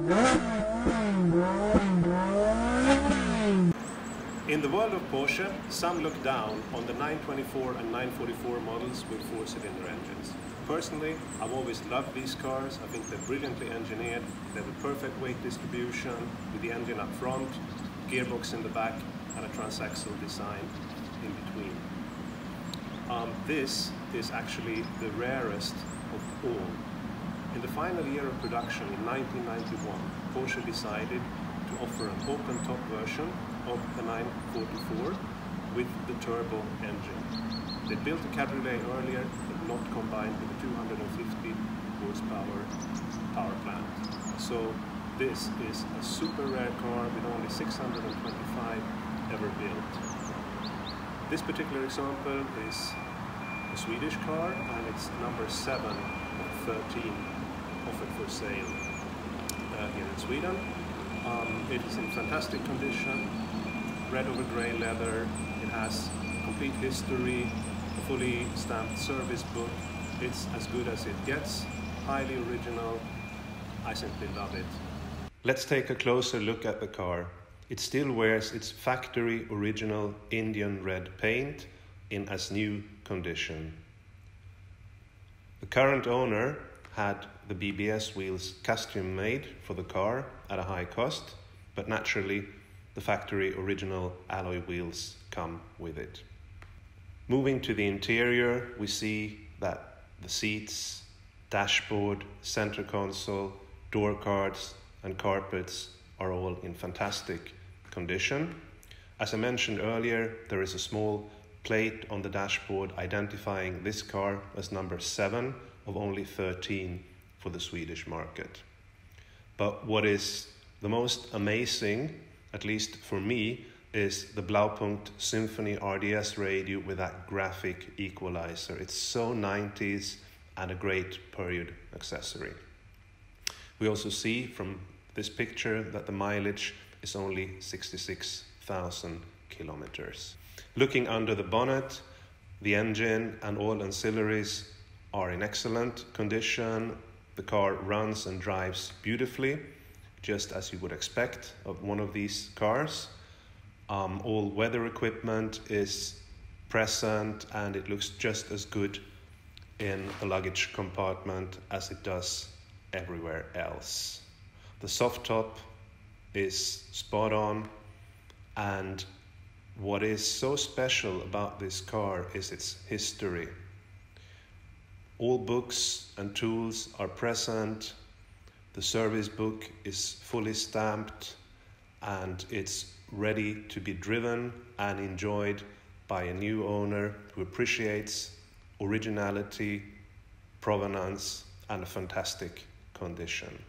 In the world of Porsche, some look down on the 924 and 944 models with four-cylinder engines. Personally, I've always loved these cars. I think they're brilliantly engineered. They have a perfect weight distribution with the engine up front, gearbox in the back, and a transaxle design in between. This is actually the rarest of all. In the final year of production in 1991, Porsche decided to offer an open-top version of the 944 with the turbo engine. They built a cabriolet earlier, but not combined with a 250 horsepower power plant. So this is a super rare car with only 625 ever built. This particular example is a Swedish car, and it's number 7 of 13 offered for sale here in Sweden. It is in fantastic condition, red over grey leather. It has complete history, a fully stamped service book. It's as good as it gets, highly original. I simply love it. Let's take a closer look at the car. It still wears its factory original Indian red paint in as new condition. The current owner had the BBS wheels custom made for the car at a high cost, but naturally the factory original alloy wheels come with it. Moving to the interior, we see that the seats, dashboard, center console, door cards and carpets are all in fantastic condition. As I mentioned earlier, there is a small plate on the dashboard identifying this car as number 7 of only 13 for the Swedish market. But what is the most amazing, at least for me, is the Blaupunkt Symphony RDS radio with that graphic equalizer. It's so 90s and a great period accessory. We also see from this picture that the mileage is only 66,000 kilometers. Looking under the bonnet, the engine and all ancillaries are in excellent condition. The car runs and drives beautifully, just as you would expect of one of these cars. All weather equipment is present, and it looks just as good in the luggage compartment as it does everywhere else. The soft top is spot on, and what is so special about this car is its history. All books and tools are present. The service book is fully stamped, and it's ready to be driven and enjoyed by a new owner who appreciates originality, provenance, and a fantastic condition.